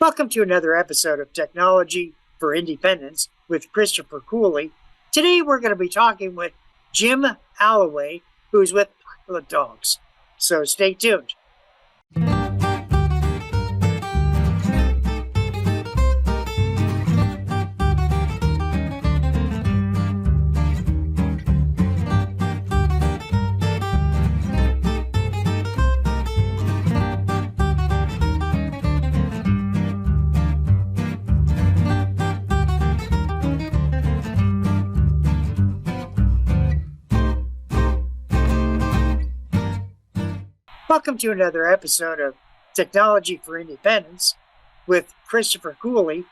Welcome to another episode of Technology for Independence with Christopher Cooley. Today we're going to be talking with Jim Alloway, who's with Pilot Dogs. So stay tuned. Welcome to another episode of Technology for Independence with Christopher Cooley.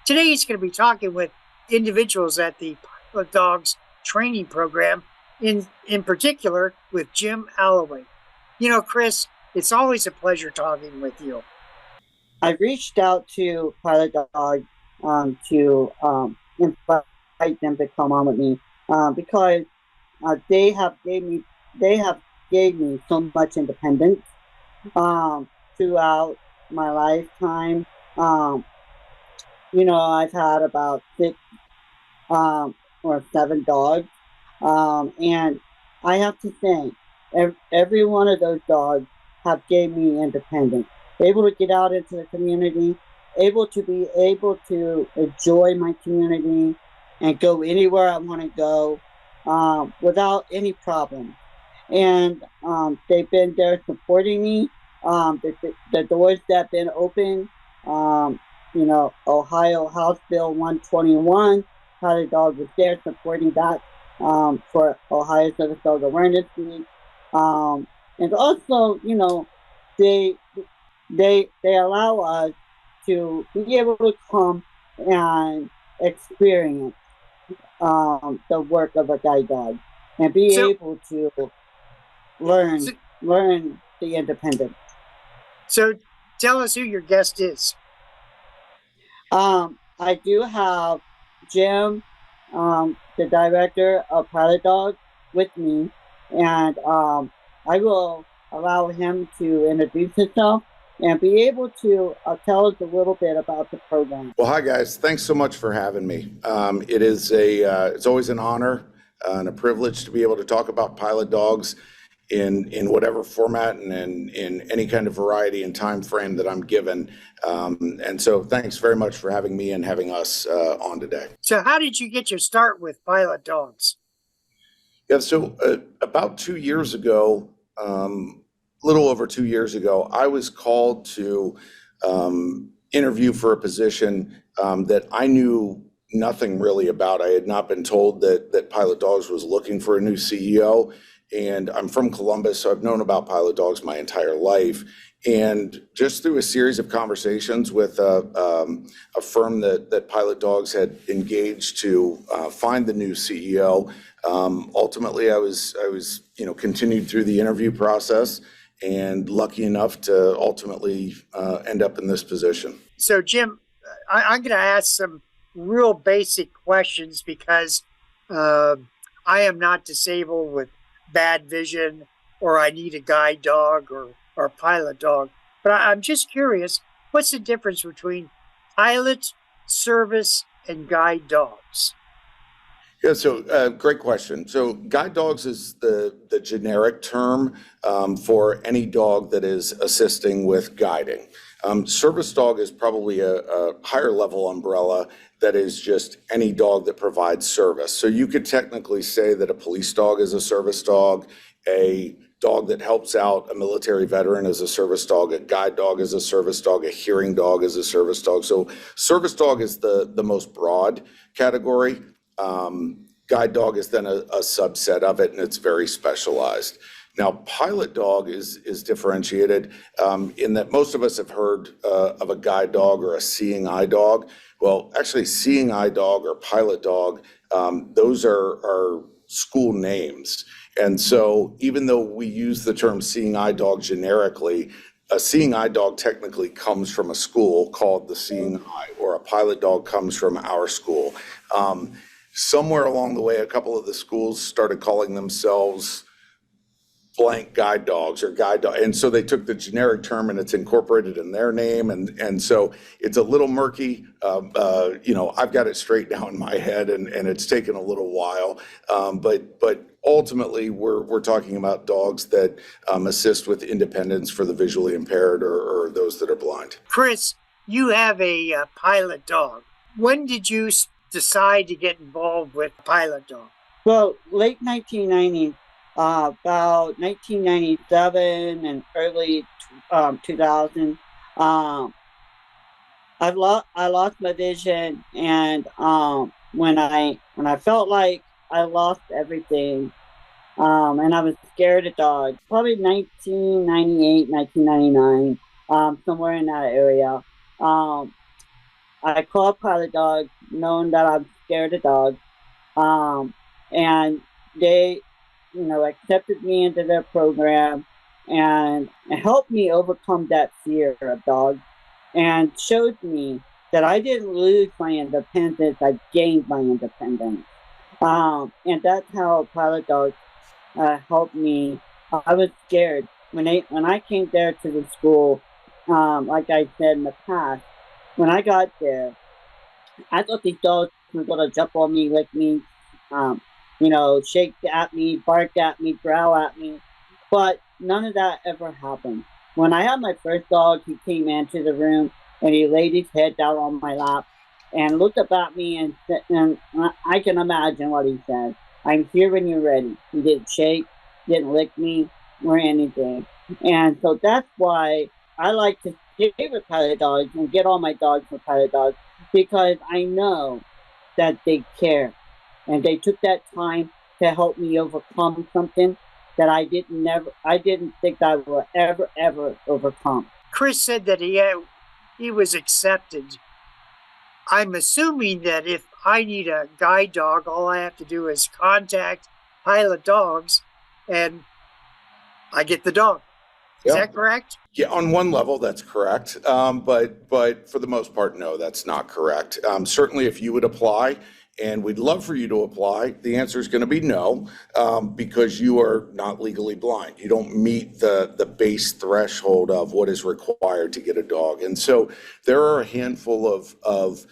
Today he's going to be talking with individuals at the Pilot Dogs training program, in particular with Jim Alloway. You know, Chris, it's always a pleasure talking with you. I reached out to Pilot Dog to invite them to come on with me because they have gave me so much independence throughout my lifetime. I've had about 6 or 7 dogs, and I have to say, every one of those dogs have gave me independence. Able to get out into the community, able to enjoy my community and go anywhere I want to go without any problem. And they've been there supporting me. The doors that have been open, Ohio House Bill 121, Pilot Dog was there supporting that for Ohio Service Dog Awareness Week. And also, they allow us to be able to come and experience the work of a guide dog and be able to learn the independence. So tell us who your guest is. I do have Jim, the director of Pilot Dog, with me, and I will allow him to introduce himself and be able to tell us a little bit about the program. Well, hi guys, thanks so much for having me. It's always an honor and a privilege to be able to talk about Pilot Dogs in whatever format and in any kind of variety and time frame that I'm given. And so thanks very much for having me and having us on today. So how did you get your start with Pilot Dogs? Yeah, so about 2 years ago, little over 2 years ago, I was called to interview for a position that I knew nothing really about. I had not been told that Pilot Dogs was looking for a new CEO. And I'm from Columbus, so I've known about Pilot Dogs my entire life. And just through a series of conversations with a firm that Pilot Dogs had engaged to find the new CEO, ultimately I was continued through the interview process and lucky enough to ultimately end up in this position. So Jim, I'm going to ask some real basic questions because I am not disabled with bad vision, or I need a guide dog or pilot dog. But I'm just curious, what's the difference between pilot, service, and guide dogs? Yeah, so great question. So guide dogs is the generic term for any dog that is assisting with guiding. Service dog is probably a higher level umbrella that is just any dog that provides service. So you could technically say that a police dog is a service dog, a dog that helps out a military veteran is a service dog, a guide dog is a service dog, a hearing dog is a service dog. So service dog is the most broad category. Guide dog is then a subset of it, and it's very specialized. Now, Pilot Dog is differentiated in that most of us have heard of a guide dog or a seeing eye dog. Well, actually, seeing eye dog or Pilot Dog, those are school names. And so even though we use the term seeing eye dog generically, a seeing eye dog technically comes from a school called the Seeing Eye, or a Pilot Dog comes from our school. Somewhere along the way, a couple of the schools started calling themselves blank guide dogs or guide dog. And so they took the generic term and it's incorporated in their name. And so it's a little murky. I've got it straight now in my head and it's taken a little while. But ultimately we're talking about dogs that assist with independence for the visually impaired or those that are blind. Chris, you have a pilot dog. When did you decide to get involved with pilot dog? Well, late 1990s, about 1997 and early 2000, I lost my vision, and when I felt like I lost everything, and I was scared of dogs, probably 1998, 1999, somewhere in that area. I called Pilot Dog, knowing that I'm scared of dogs, and they, accepted me into their program and helped me overcome that fear of dogs, and showed me that I didn't lose my independence, I gained my independence. And that's how Pilot Dog helped me. I was scared when I came there to the school. Like I said in the past, when I got there, I thought these dogs were gonna jump on me, lick me, shake at me, bark at me, growl at me, but none of that ever happened. When I had my first dog, he came into the room and he laid his head down on my lap and looked up at me, and I can imagine what he said. "I'm here when you're ready." He didn't shake, didn't lick me or anything. And so that's why I like to stay with Pilot Dogs and get all my dogs with Pilot Dogs, because I know that they care. And they took that time to help me overcome something that I didn't think I would ever overcome. Chris said that he was accepted. I'm assuming that if I need a guide dog, all I have to do is contact Pilot Dogs and I get the dog. Is that correct? Yeah, on one level, that's correct. But for the most part, no, that's not correct. Certainly, if you would apply, and we'd love for you to apply, the answer is going to be no, because you are not legally blind. You don't meet the base threshold of what is required to get a dog. And so there are a handful of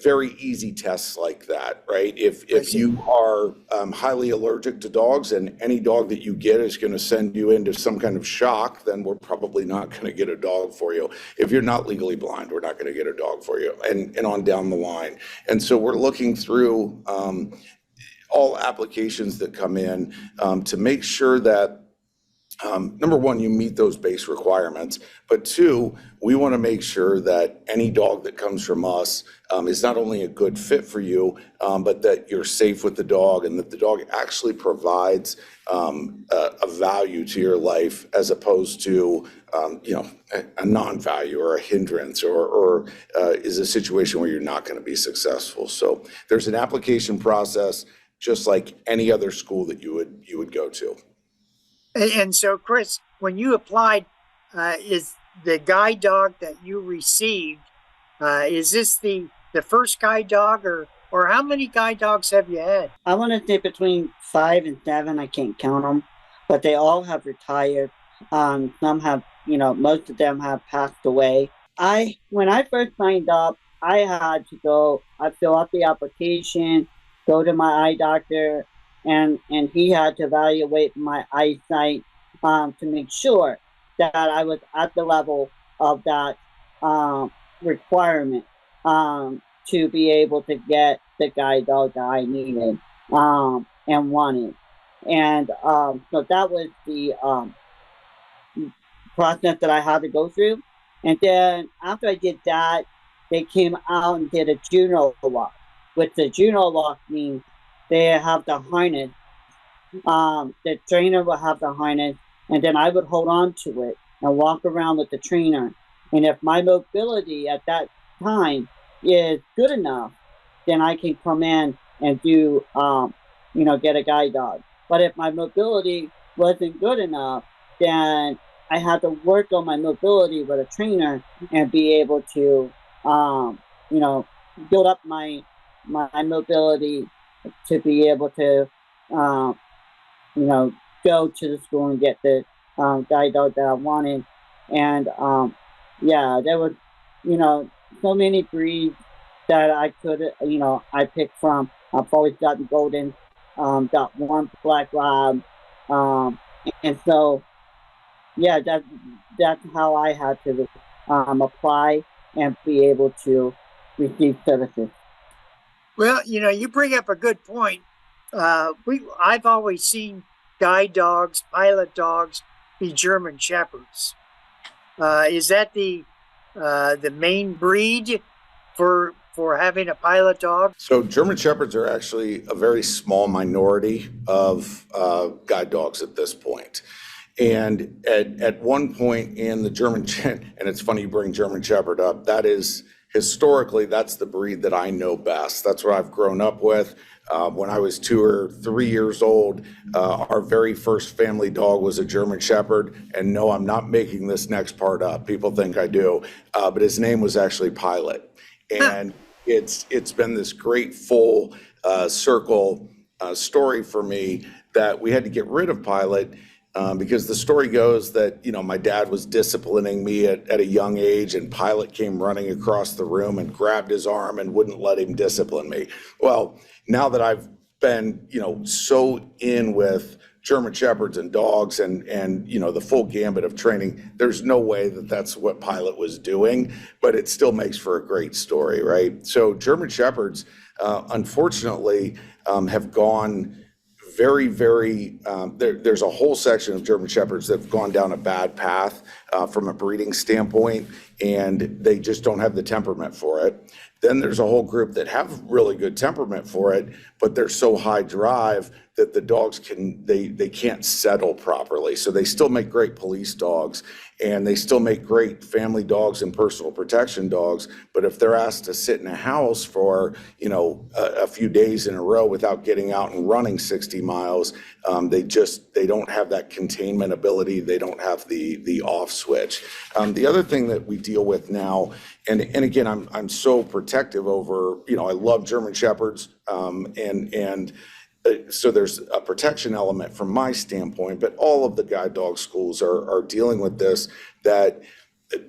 very easy tests like that, right? If you are highly allergic to dogs and any dog that you get is going to send you into some kind of shock, then we're probably not going to get a dog for you. If you're not legally blind, we're not going to get a dog for you, and on down the line. And so we're looking through all applications that come in to make sure that number one, you meet those base requirements, but two, we want to make sure that any dog that comes from us is not only a good fit for you, but that you're safe with the dog and that the dog actually provides a value to your life as opposed to, a non-value or a hindrance or is a situation where you're not going to be successful. So there's an application process just like any other school that you would go to. And so, Chris, when you applied, is the guide dog that you received, is this the first guide dog, or how many guide dogs have you had? I want to say between 5 and 7. I can't count them, but they all have retired. Some have, most of them have passed away. When I first signed up, I had to fill out the application, go to my eye doctor, and he had to evaluate my eyesight to make sure that I was at the level of that requirement to be able to get the guide dog that I needed and wanted. And so that was the process that I had to go through. And then after I did that, they came out and did a Juno walk, which the Juno walk means they have the harness. The trainer will have the harness, and then I would hold on to it and walk around with the trainer. And if my mobility at that time is good enough, then I can come in and do, get a guide dog. But if my mobility wasn't good enough, then I had to work on my mobility with a trainer and be able to, build up my mobility to be able to go to the school and get the guide dog that I wanted. And yeah, there was, so many breeds that I could, I picked from. I've always gotten golden, got one black lab, um, and so yeah, that's how I had to apply and be able to receive services. Well, you bring up a good point. I've always seen guide dogs, pilot dogs, be German shepherds. Is that the main breed for having a pilot dog? So German Shepherds are actually a very small minority of guide dogs at this point. And at one point in the and it's funny you bring German Shepherd up, that is historically, that's the breed that I know best. That's what I've grown up with. When I was 2 or 3 years old, our very first family dog was a German Shepherd. And no, I'm not making this next part up. People think I do. But his name was actually Pilot. And it's been this great full circle story for me that we had to get rid of Pilot because the story goes that, my dad was disciplining me at a young age, and Pilot came running across the room and grabbed his arm and wouldn't let him discipline me. Well, now that I've been, so in with German Shepherds and dogs and the full gambit of training, there's no way that that's what Pilot was doing, but it still makes for a great story, right? So German Shepherds, unfortunately, have gone very, very, there's a whole section of German Shepherds that have gone down a bad path from a breeding standpoint, and they just don't have the temperament for it. Then there's a whole group that have really good temperament for it, but they're so high drive that the dogs they can't settle properly. So they still make great police dogs, and they still make great family dogs and personal protection dogs. But if they're asked to sit in a house for, a few days in a row without getting out and running 60 miles, they don't have that containment ability. They don't have the off switch. The other thing that we deal with now, and again, I'm so protective over, I love German Shepherds, so there's a protection element from my standpoint, but all of the guide dog schools are dealing with this, that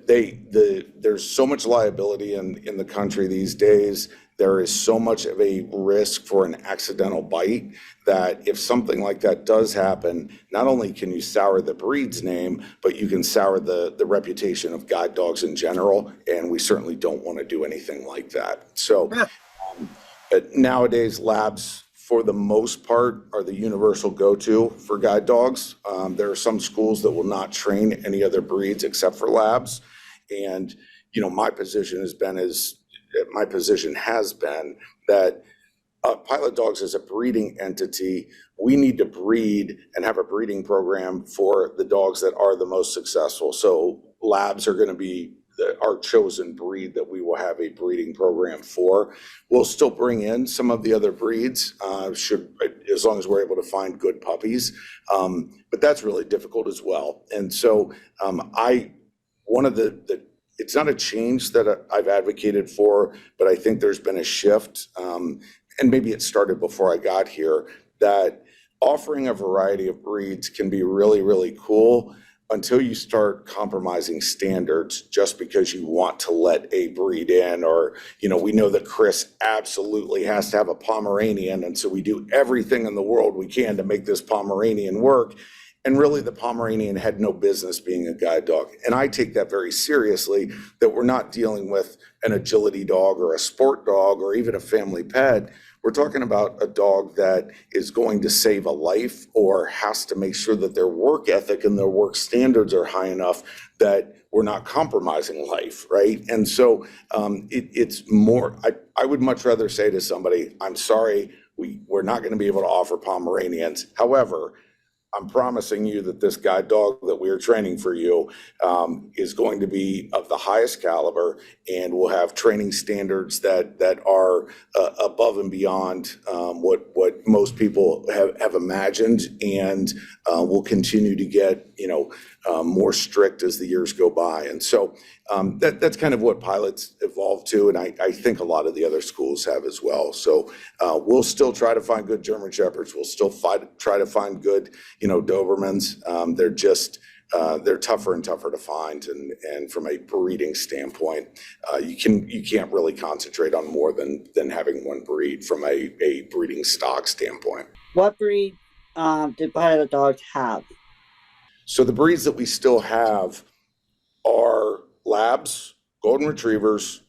there's so much liability in the country these days. There is so much of a risk for an accidental bite that if something like that does happen, not only can you sour the breed's name, but you can sour the reputation of guide dogs in general, and we certainly don't want to do anything like that. So nowadays, labs, for the most part, are the universal go-to for guide dogs. There are some schools that will not train any other breeds except for labs. And, my position has been that pilot dogs as a breeding entity, we need to breed and have a breeding program for the dogs that are the most successful. So labs are going to be our chosen breed that we will have a breeding program for. We'll still bring in some of the other breeds, as long as we're able to find good puppies. But that's really difficult as well. And so it's not a change that I've advocated for, but I think there's been a shift, and maybe it started before I got here, that offering a variety of breeds can be really, really cool until you start compromising standards just because you want to let a breed in, or, we know that Chris absolutely has to have a Pomeranian, and so we do everything in the world we can to make this Pomeranian work. And really, the Pomeranian had no business being a guide dog. And I take that very seriously, that we're not dealing with an agility dog or a sport dog or even a family pet. We're talking about a dog that is going to save a life or has to make sure that their work ethic and their work standards are high enough that we're not compromising life, right? And so it's more, I would much rather say to somebody, I'm sorry, we're not going to be able to offer Pomeranians. However, I'm promising you that this guide dog that we are training for you is going to be of the highest caliber, and will have training standards that are above and beyond what most people have imagined, and will continue to get more strict as the years go by. And so that's kind of what pilots evolved to, and I think a lot of the other schools have as well. So we'll still try to find good German Shepherds. We'll still try to find good, Dobermans. They're just they're tougher and tougher to find, and from a breeding standpoint, you can't really concentrate on more than having one breed from a breeding stock standpoint. What breed do pilot dogs have? So the breeds that we still have are Labs, Golden Retrievers,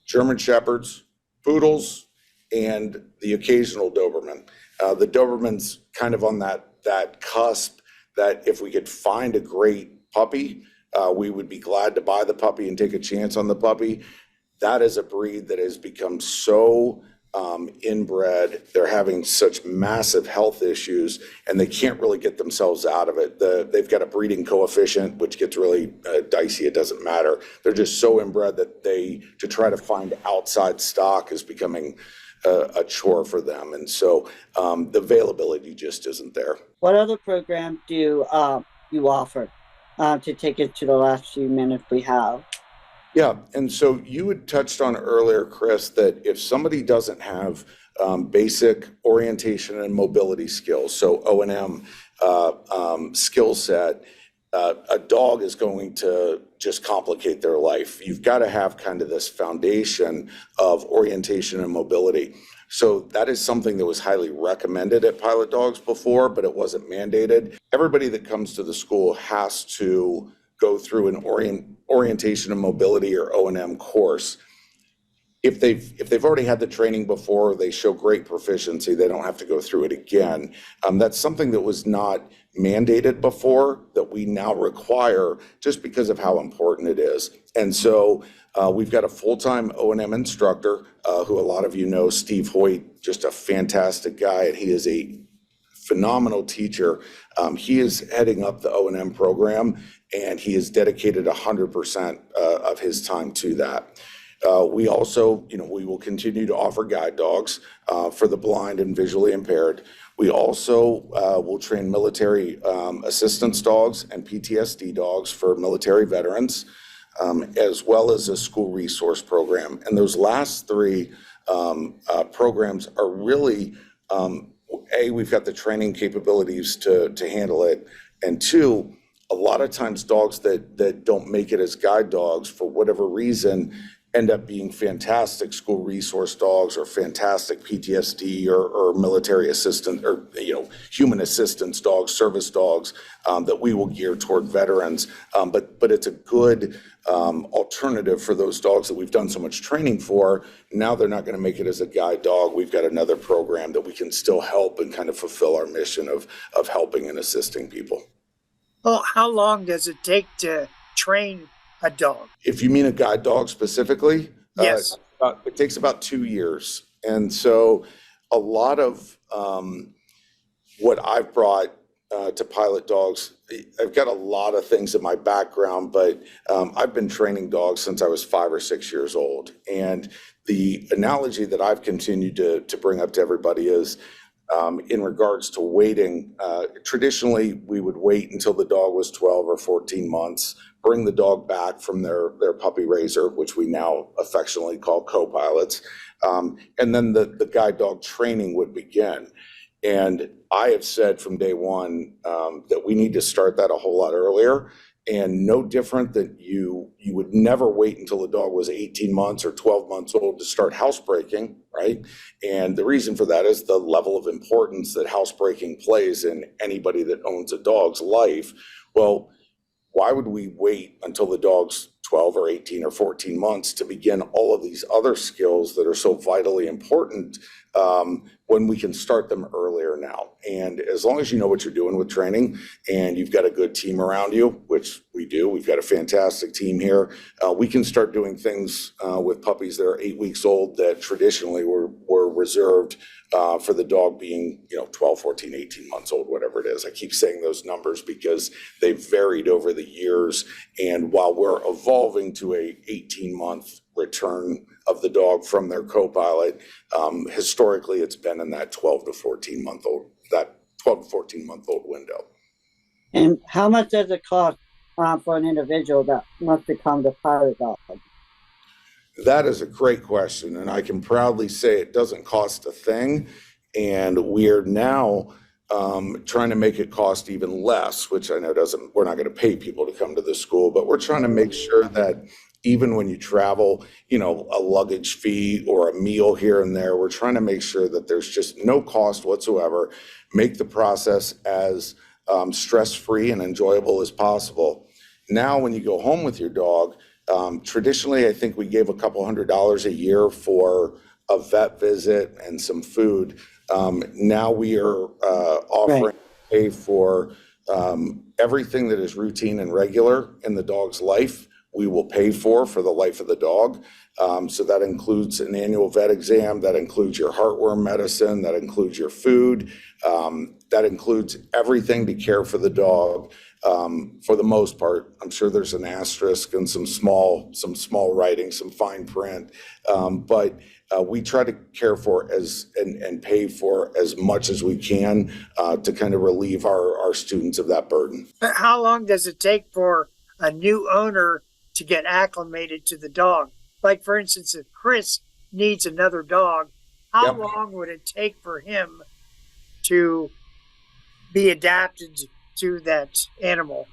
German Shepherds, Poodles, and the occasional Doberman. The Doberman's kind of on that cusp that if we could find a great puppy, we would be glad to buy the puppy and take a chance on the puppy. That is a breed that has become so inbred. They're having such massive health issues, and they can't really get themselves out of it. They've got a breeding coefficient, which gets really dicey. It doesn't matter. They're just so inbred that to try to find outside stock is becoming a chore for them. And so the availability just isn't there. What other program do you offer to take it to the last few minutes we have? Yeah, and so you had touched on earlier, Chris, that if somebody doesn't have basic orientation and mobility skills, so O&M skill set, a dog is going to just complicate their life. You've got to have kind of this foundation of orientation and mobility. So that is something that was highly recommended at Pilot Dogs before, but it wasn't mandated. Everybody that comes to the school has to go through an orientation and mobility or O&M course. If they've already had the training before, they show great proficiency, they don't have to go through it again. That's something that was not mandated before that we now require just because of how important it is. And so we've got a full-time O&M instructor who a lot of you know, Steve Hoyt, just a fantastic guy, and he is a phenomenal teacher. He is heading up the O&M program, and he is dedicated 100% of his time to that. We also, we will continue to offer guide dogs for the blind and visually impaired. We also will train military assistance dogs and PTSD dogs for military veterans, as well as a school resource program. And those last three programs are really, we've got the training capabilities to handle it, and two, a lot of times dogs that don't make it as guide dogs for whatever reason end up being fantastic school resource dogs or fantastic PTSD or military assistant or human assistance dogs, service dogs that we will gear toward veterans. But it's a good alternative for those dogs that we've done so much training for. Now they're not going to make it as a guide dog. We've got another program that we can still help and kind of fulfill our mission of helping and assisting people. Well, how long does it take to train a dog? If you mean a guide dog specifically, yes, it takes about 2 years. And so a lot of what I've brought to Pilot Dogs, I've got a lot of things in my background, but I've been training dogs since I was 5 or 6 years old. And the analogy that I've continued to bring up to everybody is in regards to waiting. Traditionally, we would wait until the dog was 12 or 14 months, bring the dog back from their puppy raiser, which we now affectionately call co-pilots, and then the guide dog training would begin. And I have said from day one that we need to start that a whole lot earlier. And no different than you would never wait until the dog was 18 months or 12 months old to start housebreaking, right? And the reason for that is the level of importance that housebreaking plays in anybody that owns a dog's life. Well, why would we wait until the dog's 12 or 18 or 14 months to begin all of these other skills that are so vitally important when we can start them earlier now? And as long as you know what you're doing with training and you've got a good team around you, which we do, we've got a fantastic team here, we can start doing things with puppies that are 8 weeks old that traditionally were reserved for the dog being 12, 14, 18 months old, whatever it is. I keep saying those numbers because they've varied over the years. And while we're evolving to a 18-month return of the dog from their co-pilot, historically it's been in that 12 to 14 month old window. And how much does it cost for an individual that wants to come to Pilot Dog? That is a great question, and I can proudly say it doesn't cost a thing. And we're now trying to make it cost even less, which I know doesn't, we're not going to pay people to come to the school, but we're trying to make sure that even when you travel, a luggage fee or a meal here and there, we're trying to make sure that there's just no cost whatsoever, make the process as stress-free and enjoyable as possible. Now, when you go home with your dog, traditionally, I think we gave a couple $100 a year for a vet visit and some food. Now we are offering Right. pay for everything that is routine and regular in the dog's life. We will pay for the life of the dog. So that includes an annual vet exam, that includes your heartworm medicine, that includes your food, that includes everything to care for the dog. For the most part, I'm sure there's an asterisk and some small writing, some fine print, but we try to care for and pay for as much as we can to kind of relieve our students of that burden. How long does it take for a new owner to get acclimated to the dog? Like, for instance, if Chris needs another dog, how Yep. long would it take for him to be adapted to that animal?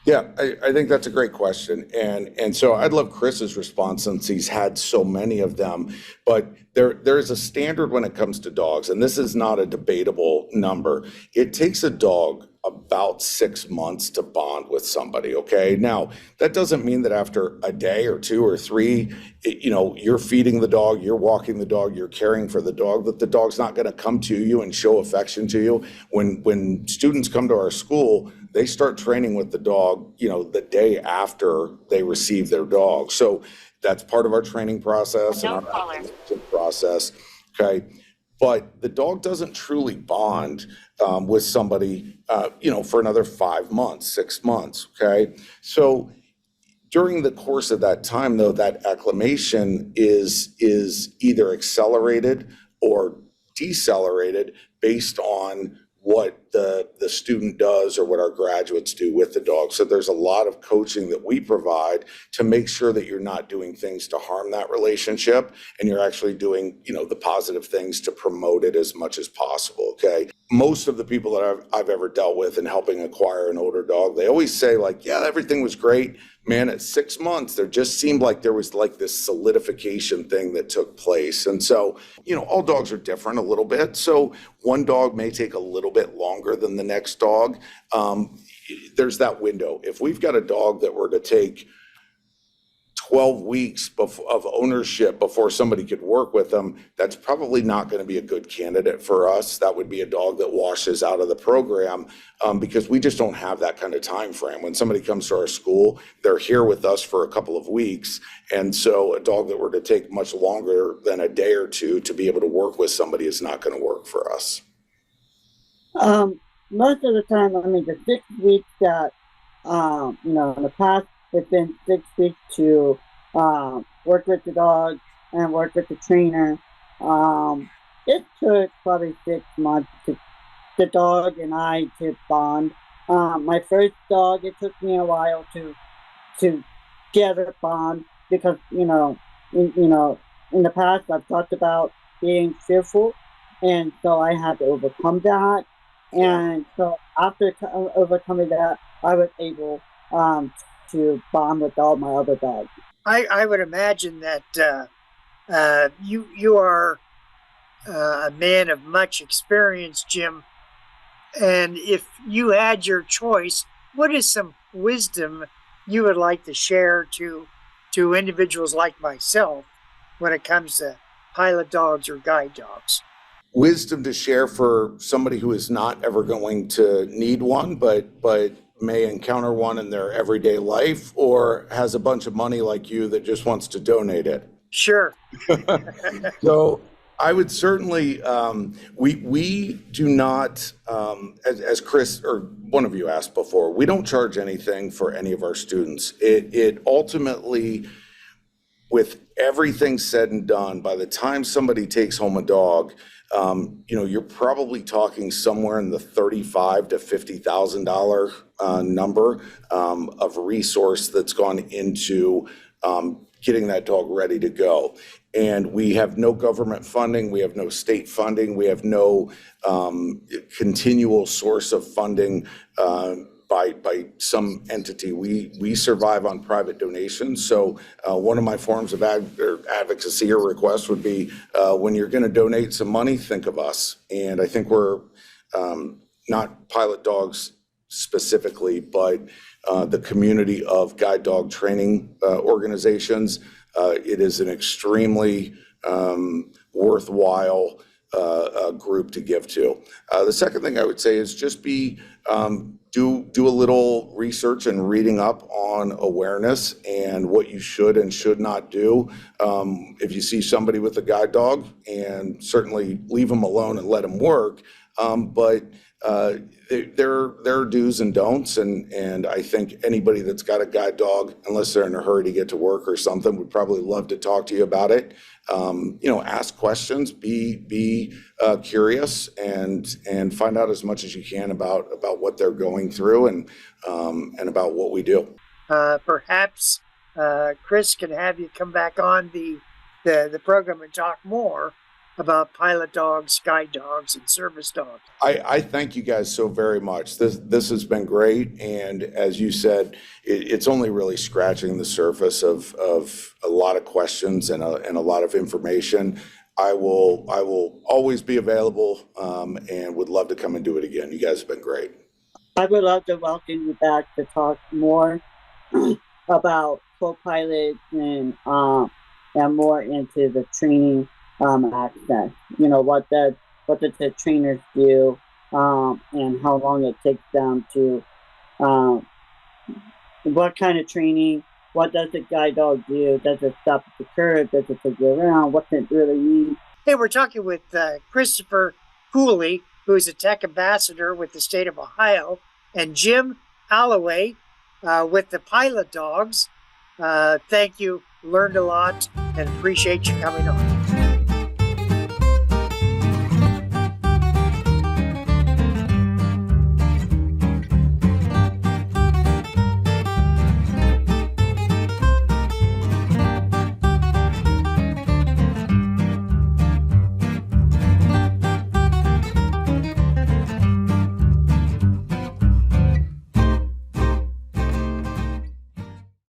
Yeah, I think that's a great question. And so I'd love Chris's response since he's had so many of them. But there is a standard when it comes to dogs, and this is not a debatable number. It takes a dog about 6 months to bond with somebody, okay? Now, that doesn't mean that after a day or two or three, you're feeding the dog, you're walking the dog, you're caring for the dog, that the dog's not going to come to you and show affection to you. When students come to our school, they start training with the dog, the day after they receive their dog. So that's part of our training process and our acquisition process, okay? But the dog doesn't truly bond with somebody, for another 5 months, 6 months, okay? So during the course of that time, though, that acclimation is either accelerated or decelerated based on what the student does or what our graduates do with the dog. So there's a lot of coaching that we provide to make sure that you're not doing things to harm that relationship and you're actually doing, the positive things to promote it as much as possible, okay? Most of the people that I've ever dealt with in helping acquire an older dog, they always say like, yeah, everything was great. Man, at 6 months, there just seemed like there was like this solidification thing that took place. And so, all dogs are different a little bit. So one dog may take a little bit longer than the next dog. There's that window. If we've got a dog that were to take 12 weeks of ownership before somebody could work with them, that's probably not going to be a good candidate for us. That would be a dog that washes out of the program because we just don't have that kind of time frame. When somebody comes to our school, they're here with us for a couple of weeks. And so a dog that were to take much longer than a day or two to be able to work with somebody is not going to work for us. Most of the time, the 6 weeks that, in the past, it's been 6 weeks to work with the dog and work with the trainer. It took probably 6 months to the dog and I to bond. My first dog, it took me a while to get a bond because in the past I've talked about being fearful, and so I had to overcome that. And so after overcoming that, I was able to bond with all my other dogs. I would imagine that you are a man of much experience, Jim. And if you had your choice, what is some wisdom you would like to share to individuals like myself when it comes to pilot dogs or guide dogs? Wisdom to share for somebody who is not ever going to need one, but may encounter one in their everyday life, or has a bunch of money like you that just wants to donate it. Sure. So I would certainly, we do not, as Chris or one of you asked before, we don't charge anything for any of our students. It ultimately, with everything said and done, by the time somebody takes home a dog, you're probably talking somewhere in the $35,000 to $50,000 number of resource that's gone into getting that dog ready to go. And we have no government funding, we have no state funding, we have no continual source of funding by some entity. We survive on private donations. So one of my forms of advocacy or request would be when you're going to donate some money, think of us. And I think we're not Pilot Dogs specifically, but the community of guide dog training organizations. It is an extremely worthwhile group to give to. The second thing I would say is just do a little research and reading up on awareness and what you should and should not do. If you see somebody with a guide dog, and certainly leave them alone and let them work. But there are do's and don'ts, and I think anybody that's got a guide dog, unless they're in a hurry to get to work or something, would probably love to talk to you about it. Ask questions, be curious, and find out as much as you can about what they're going through and about what we do. Perhaps Chris can have you come back on the program and talk more about pilot dogs, guide dogs, and service dogs. I thank you guys so very much. This has been great, and as you said, it's only really scratching the surface of a lot of questions and a lot of information. I will always be available, and would love to come and do it again. You guys have been great. I would love to welcome you back to talk more about co-pilot and more into the training aspect. What does the trainers do, and how long it takes them to what kind of training, what does the guide dog do, does it stop at the curb, does it take you around, what's it really mean? Hey, we're talking with Christopher Cooley, who is a tech ambassador with the state of Ohio, and Jim Alloway with the Pilot Dogs. Thank you, learned a lot, and appreciate you coming on.